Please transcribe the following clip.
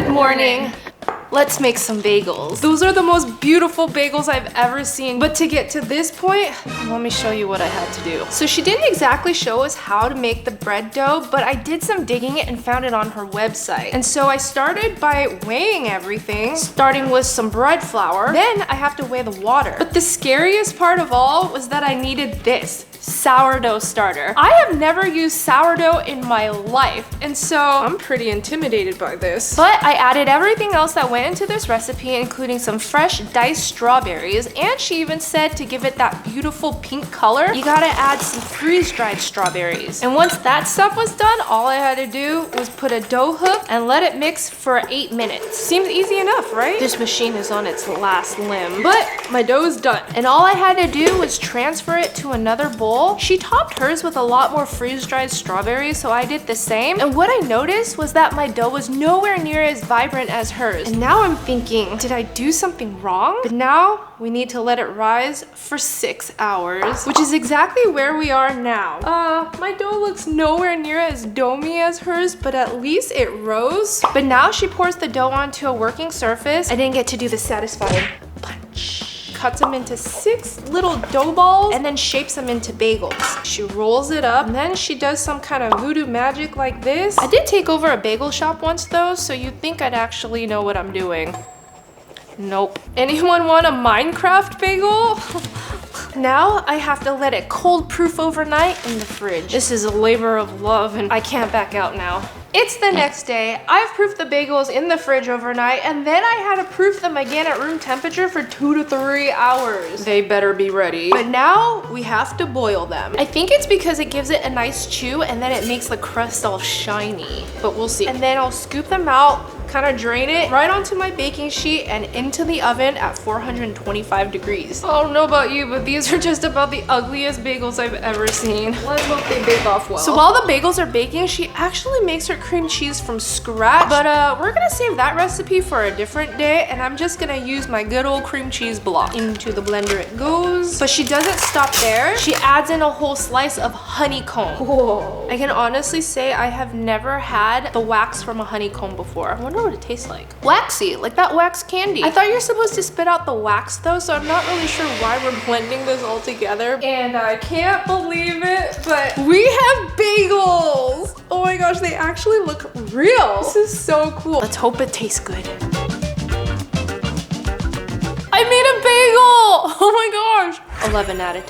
Good morning. Let's make some bagels. Those are the most beautiful bagels I've ever seen. But to get to this point, let me show you what I had to do. So she didn't exactly show us how to make the bread dough, but I did some digging and found it on her website. And so I started by weighing everything, starting with some bread flour. Then I have to weigh the water. But the scariest part of all was that I needed this sourdough starter. I have never used sourdough in my life, and so I'm pretty intimidated by this. But I added everything else that went into this recipe, including some fresh diced strawberries, and she even said to give it that beautiful pink color, you gotta add some freeze-dried strawberries. And once that stuff was done, all I had to do was put a dough hook and let it mix for 8 minutes. Seems easy enough, right? This machine is on its last limb, but my dough is done. And all I had to do was transfer it to another bowl. She topped hers with a lot more freeze-dried strawberries, so I did the same. And what I noticed was that my dough was nowhere near as vibrant as hers. And now I'm thinking, did I do something wrong? But now we need to let it rise for 6 hours, which is exactly where we are now. My dough looks nowhere near as domey as hers, but at least it rose. But now she pours the dough onto a working surface. I didn't get to do the satisfying punch. Cuts them into 6 little dough balls and then shapes them into bagels. She rolls it up and then she does some kind of voodoo magic like this. I did take over a bagel shop once though, so you'd think I'd actually know what I'm doing. Nope. Anyone want a Minecraft bagel? Now I have to let it cold proof overnight in the fridge. This is a labor of love and I can't back out now. It's the next day. I've proofed the bagels in the fridge overnight, and then I had to proof them again at room temperature for 2 to 3 hours. They better be ready. But now we have to boil them. I think it's because it gives it a nice chew and then it makes the crust all shiny, but we'll see. And then I'll scoop them out, kind of drain it right onto my baking sheet and into the oven at 425 degrees. I don't know about you, but these are just about the ugliest bagels I've ever seen. Let's hope they bake off well. So while the bagels are baking, she actually makes her cream cheese from scratch, but we're gonna save that recipe for a different day, and I'm just gonna use my good old cream cheese block. Into the blender it goes. But she doesn't stop there. She adds in a whole slice of honeycomb. Whoa. I can honestly say I have never had the wax from a honeycomb before. I wonder what it tastes like. Waxy, like that wax candy. I thought you're supposed to spit out the wax though, so I'm not really sure why we're blending this all together. And I can't believe it, but we have bagels. Oh my gosh, they actually look real. This is so cool. Let's hope it tastes good. I made a bagel! Oh my gosh. 11 out of 10.